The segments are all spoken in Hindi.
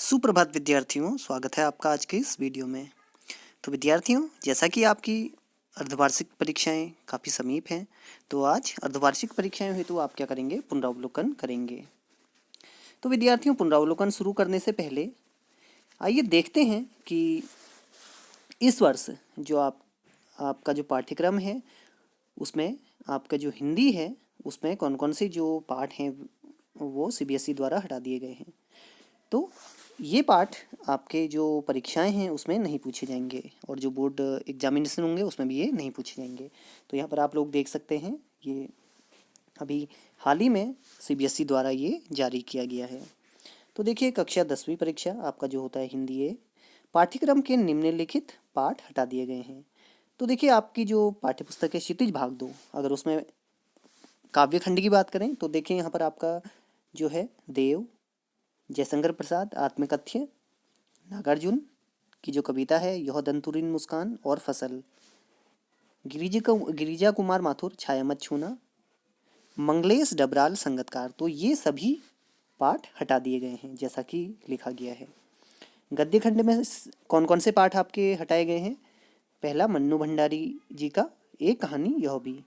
सुप्रभात विद्यार्थियों, स्वागत है आपका आज के इस वीडियो में। तो विद्यार्थियों, जैसा कि आपकी अर्धवार्षिक परीक्षाएं काफ़ी समीप हैं, तो आज अर्धवार्षिक परीक्षाएं हेतु आप क्या करेंगे, पुनरावलोकन करेंगे। तो विद्यार्थियों, पुनरावलोकन शुरू करने से पहले आइए देखते हैं कि इस वर्ष जो आपका जो पाठ्यक्रम है उसमें आपका जो हिंदी है उसमें कौन कौन से जो पाठ हैं वो सीबीएसई द्वारा हटा दिए गए हैं। तो ये पाठ आपके जो परीक्षाएं हैं उसमें नहीं पूछे जाएंगे और जो बोर्ड एग्जामिनेशन होंगे उसमें भी ये नहीं पूछे जाएंगे। तो यहाँ पर आप लोग देख सकते हैं, ये अभी हाल ही में सीबीएसई द्वारा ये जारी किया गया है। तो देखिए, कक्षा 10वीं परीक्षा आपका जो होता है हिंदी है, पाठ्यक्रम के निम्नलिखित पाठ हटा दिए गए हैं। तो देखिए, आपकी जो पाठ्यपुस्तक है क्षितिज भाग 2, अगर उसमें काव्य खंड की बात करें तो देखिए यहाँ पर आपका जो है देव, जयशंकर प्रसाद आत्मकथ्य, नागार्जुन की जो कविता है यह दंतुरिन मुस्कान और फसल, गिरिजा कुमार माथुर छाया मत छूना, मंगलेश डबराल संगतकार। तो ये सभी पाठ हटा दिए गए हैं जैसा कि लिखा गया है। गद्य खंड में कौन कौन से पाठ आपके हटाए गए हैं? पहला, मन्नू भंडारी जी का एक कहानी यह भी।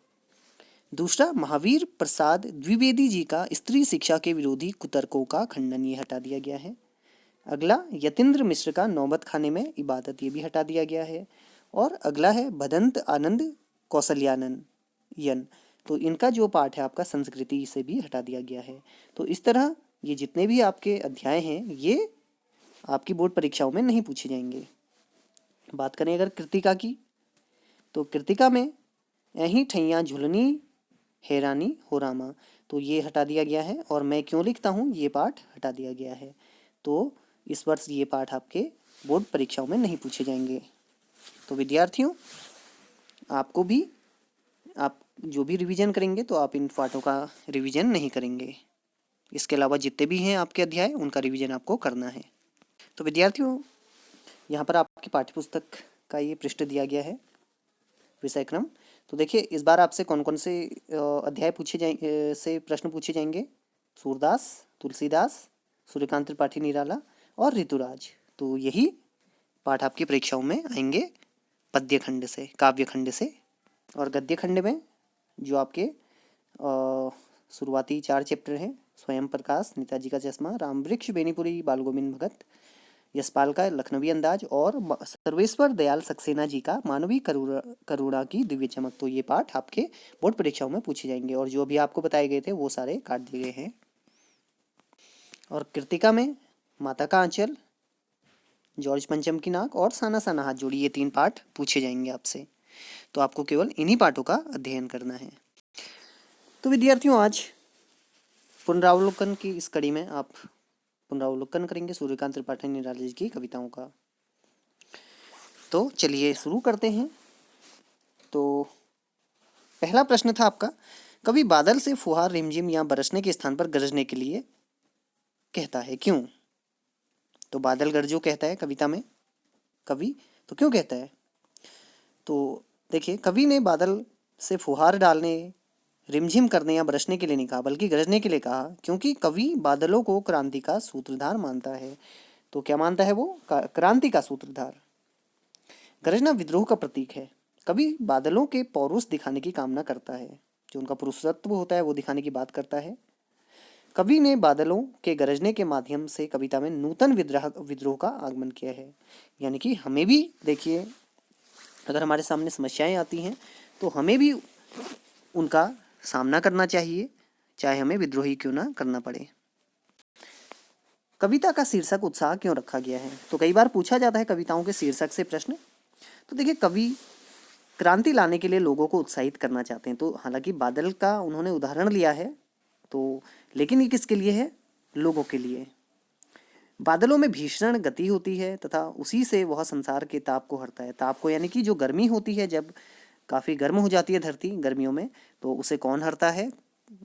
दूसरा, महावीर प्रसाद द्विवेदी जी का स्त्री शिक्षा के विरोधी कुतर्कों का खंडन, ये हटा दिया गया है। अगला, यतीन्द्र मिश्र का नौबत खाने में इबादत, ये भी हटा दिया गया है। और अगला है भदंत आनंद कौशल्यानंद यन, तो इनका जो पाठ है आपका संस्कृति से भी हटा दिया गया है। तो इस तरह ये जितने भी आपके अध्याय हैं ये आपकी बोर्ड परीक्षाओं में नहीं पूछे जाएंगे। बात करें अगर कृतिका की, तो कृतिका में यही ठैया झुलनी हैरानी हो रामा, तो ये हटा दिया गया है। और मैं क्यों लिखता हूँ, ये पाठ हटा दिया गया है। तो इस वर्ष ये पाठ आपके बोर्ड परीक्षाओं में नहीं पूछे जाएंगे। तो विद्यार्थियों, आपको भी, आप जो भी रिवीजन करेंगे तो आप इन पाठों का रिवीजन नहीं करेंगे। इसके अलावा जितने भी हैं आपके अध्याय उनका रिवीजन आपको करना है। तो विद्यार्थियों, यहाँ पर आपकी पाठ्यपुस्तक का ये पृष्ठ दिया गया है, विषय क्रम। तो देखिए, इस बार आपसे कौन कौन से अध्याय पूछे जाएंगे, से प्रश्न पूछे जाएंगे? सूरदास, तुलसीदास, सूर्यकांत त्रिपाठी निराला और ऋतुराज। तो यही पाठ आपकी परीक्षाओं में आएंगे पद्य खंड से, काव्य खंड से। और गद्य खंड में जो आपके शुरुआती 4 चैप्टर हैं, स्वयं प्रकाश, नेताजी का चश्मा, राम वृक्ष, बेनीपुरी, बाल गोविंद भगत, यशपाल का लखनवी अंदाज और सर्वेश्वर दयाल सक्सेना जी का मानवीय करुणा की दिव्य चमक। तो ये पाठ आपके बोर्ड परीक्षाओं में पूछे जाएंगे और जो भी आपको बताए गए थे वो सारे काट दिए गए हैं। और कृतिका में माता का आंचल, जॉर्ज पंचम की नाक और साना साना हाथ जोड़ी, ये 3 पाठ पूछे जाएंगे आपसे। तो आपको केवल इन्हीं पाठों का अध्ययन करना है। तो विद्यार्थियों, आज पुनरावलोकन की इस कड़ी में आप पुनरावलोकन करेंगे सूर्यकांत त्रिपाठी निराला जी की कविताओं का। तो चलिए शुरू करते हैं। तो पहला प्रश्न था आपका, कवि बादल से फुहार रिमझिम या बरसने के स्थान पर गरजने के लिए कहता है, क्यों? तो बादल गरजो कहता है कविता में कवि, तो क्यों कहता है? तो देखिए, कवि ने बादल से फुहार डालने, रिमझिम करने या बरसने के लिए नहीं कहा, बल्कि गरजने के लिए कहा, क्योंकि कवि बादलों को क्रांति का सूत्रधार मानता है। तो क्या मानता है वो? क्रांति का सूत्रधार। गरजना विद्रोह का प्रतीक है। कवि बादलों के पौरुष दिखाने की कामना करता है, जो उनका पुरुषत्व होता है वो दिखाने की बात करता है। कवि ने बादलों के गरजने के माध्यम से कविता में नूतन विद्रोह का आगमन किया है। यानी कि हमें भी देखिए, अगर हमारे सामने समस्याएं आती हैं तो हमें भी उनका सामना करना चाहिए, चाहे हमें विद्रोही क्यों ना करना पड़े। कविता का शीर्षक उत्साह क्यों रखा गया है? तो कई बार पूछा जाता है कविताओं के शीर्षक से प्रश्न। तो देखिए, कवि क्रांति लाने के लिए लोगों को उत्साहित करना चाहते हैं। तो हालांकि बादल का उन्होंने उदाहरण लिया है, तो लेकिन ये किसके लिए है? लोगों के लिए। बादलों में भीषण गति होती है तथा उसी से वह संसार के ताप को हरता है। ताप को यानी कि जो गर्मी होती है, जब काफ़ी गर्म हो जाती है धरती गर्मियों में, तो उसे कौन हरता है?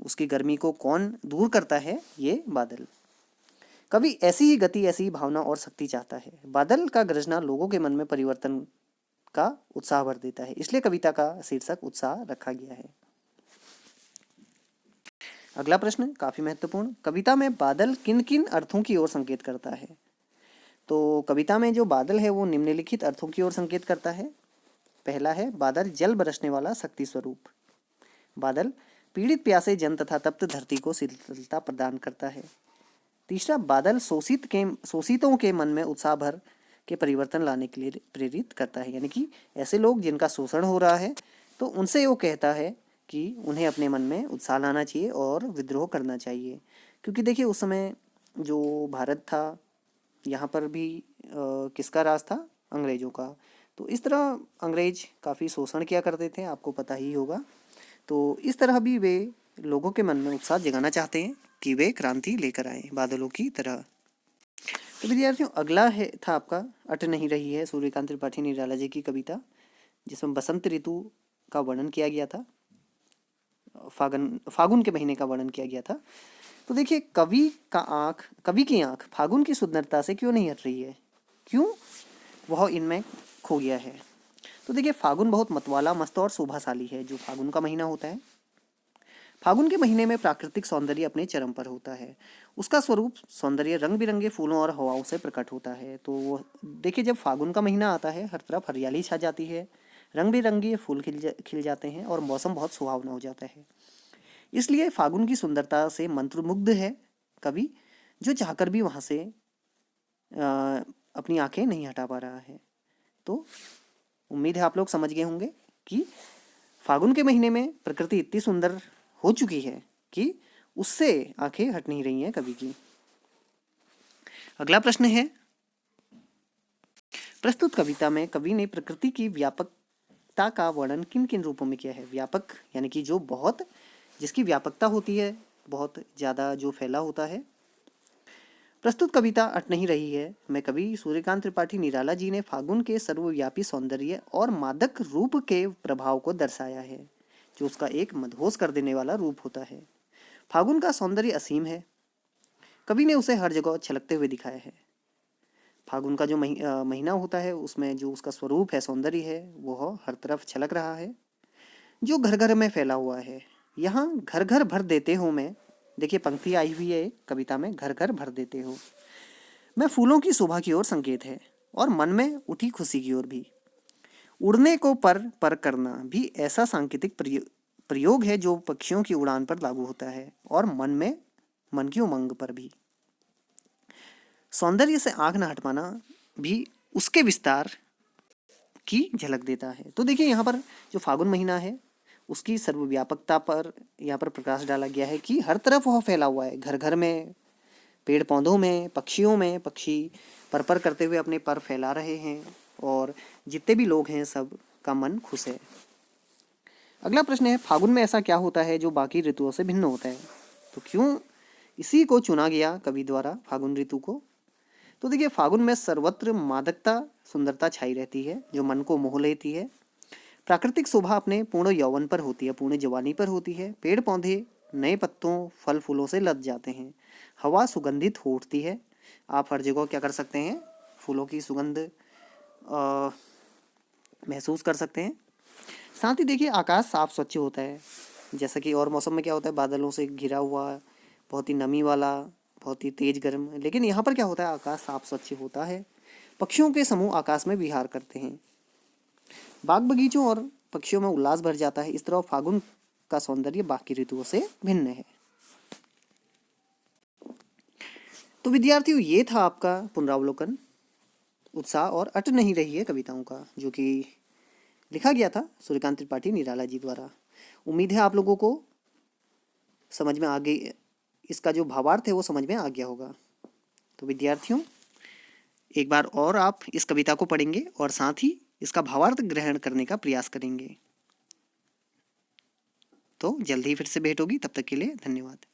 उसकी गर्मी को कौन दूर करता है? ये बादल। कवि ऐसी ही गति, ऐसी ही भावना और शक्ति चाहता है। बादल का गरजना लोगों के मन में परिवर्तन का उत्साह भर देता है, इसलिए कविता का शीर्षक उत्साह रखा गया है। अगला प्रश्न काफी महत्वपूर्ण, कविता में बादल किन किन अर्थों की ओर संकेत करता है? तो कविता में जो बादल है वो निम्नलिखित अर्थों की ओर संकेत करता है। पहला है बादल जल बरसने वाला शक्ति स्वरूप। बादल पीड़ित प्यासे जन तथा तप्त धरती को शीतलता प्रदान करता है। तीसरा, बादल शोषितों के मन में उत्साह भर के परिवर्तन लाने के लिए प्रेरित करता है, यानी कि ऐसे लोग जिनका शोषण हो रहा है तो उनसे वो कहता है कि उन्हें अपने मन में उत्साह लाना चाहिए और विद्रोह करना चाहिए। क्योंकि देखिए उस समय जो भारत था यहाँ पर भी किसका राज था? अंग्रेज़ों का। तो इस तरह अंग्रेज काफ़ी शोषण किया करते थे, आपको पता ही होगा। तो इस तरह भी वे लोगों के मन में उत्साह जगाना चाहते हैं कि वे क्रांति लेकर आए बादलों की तरह। तो विद्यार्थियों अगला है था आपका अट नहीं रही है, सूर्यकांत त्रिपाठी निराला जी की कविता, जिसमें बसंत ऋतु का वर्णन किया गया था, फागुन के महीने का वर्णन किया गया था। तो देखिए कवि की आंख फागुन की सुंदरता से क्यों नहीं हट रही है, क्यों वह इनमें खो गया है। तो देखिए फागुन बहुत मतवाला, मस्त और शोभाशाली है। जो फागुन का महीना होता है, फागुन के महीने में प्राकृतिक सौंदर्य अपने चरम पर होता है। उसका स्वरूप सौंदर्य रंग बिरंगे फूलों और हवाओं से प्रकट होता है। तो वो देखिए जब फागुन का महीना आता है हर तरफ हरियाली छा जाती है, रंग बिरंगे फूल खिल जाते हैं और मौसम बहुत सुहावना हो जाता है। इसलिए फागुन की सुंदरता से मंत्रमुग्ध है कवि, जो चाहकर भी वहाँ से अपनी आंखें नहीं हटा पा रहा है। तो उम्मीद है आप लोग समझ गए होंगे कि फागुन के महीने में प्रकृति इतनी सुंदर हो चुकी है कि उससे आंखें हट नहीं रही हैं कवि की। अगला प्रश्न है, प्रस्तुत कविता में कवि ने प्रकृति की व्यापकता का वर्णन किन किन रूपों में किया है। व्यापक यानी कि जो बहुत, जिसकी व्यापकता होती है, बहुत ज़्यादा जो फैला होता है। प्रस्तुत कविता अट नहीं रही है में कवि सूर्यकांत त्रिपाठी निराला जी ने फागुन के सर्वव्यापी सौंदर्य और मादक रूप के प्रभाव को दर्शाया है, जो उसका एक मदहोश कर देने वाला रूप होता है। फागुन का सौंदर्य असीम है, कवि ने उसे हर जगह छलकते हुए दिखाया है। फागुन का जो महीना होता है उसमें जो उसका स्वरूप है, सौंदर्य है, वह हर तरफ छलक रहा है, जो घर घर में फैला हुआ है। यहाँ घर घर भर देते हो में, देखिए पंक्ति आई हुई है कविता में, घर घर भर देते हो मैं फूलों की शोभा की ओर संकेत है और मन में उठी खुशी की ओर भी। उड़ने को पर करना भी ऐसा सांकेतिक प्रयोग है जो पक्षियों की उड़ान पर लागू होता है और मन की उमंग पर भी। सौंदर्य से आंख न हट पाना भी उसके विस्तार की झलक देता है। तो देखिए यहाँ पर जो फागुन महीना है उसकी सर्वव्यापकता पर यहाँ पर प्रकाश डाला गया है कि हर तरफ वह फैला हुआ है, घर घर में, पेड़ पौधों में, पक्षियों में, पक्षी पर करते हुए अपने पर फैला रहे हैं और जितने भी लोग हैं सब का मन खुश है। अगला प्रश्न है, फागुन में ऐसा क्या होता है जो बाकी ऋतुओं से भिन्न होता है। तो क्यों इसी को चुना गया कवि द्वारा, फागुन ऋतु को। तो देखिए फागुन में सर्वत्र मादकता, सुंदरता छाई रहती है जो मन को मोह लेती है। प्राकृतिक शोभा अपने पूर्ण यौवन पर होती है, पूर्ण जवानी पर होती है। पेड़ पौधे नए पत्तों, फल फूलों से लद जाते हैं। हवा सुगंधित हो उठती है। आप हर जगह क्या कर सकते हैं, फूलों की सुगंध महसूस कर सकते हैं। साथ ही देखिए आकाश साफ स्वच्छ होता है, जैसा कि और मौसम में क्या होता है, बादलों से घिरा हुआ, बहुत ही नमी वाला, बहुत ही तेज गर्म। लेकिन यहाँ पर क्या होता है, आकाश साफ स्वच्छ होता है। पक्षियों के समूह आकाश में विहार करते हैं। बाग बगीचों और पक्षियों में उल्लास भर जाता है। इस तरह फागुन का सौंदर्य बाकी ऋतुओं से भिन्न है। तो विद्यार्थियों ये था आपका पुनरावलोकन उत्साह और अट नहीं रही है कविताओं का, जो कि लिखा गया था सूर्यकांत त्रिपाठी निराला जी द्वारा। उम्मीद है आप लोगों को समझ में आ गई, इसका जो भावार्थ है वो समझ में आ गया होगा। तो विद्यार्थियों एक बार और आप इस कविता को पढ़ेंगे और साथ ही इसका भावार्थ ग्रहण करने का प्रयास करेंगे। तो जल्द ही फिर से भेंट होगी, तब तक के लिए धन्यवाद।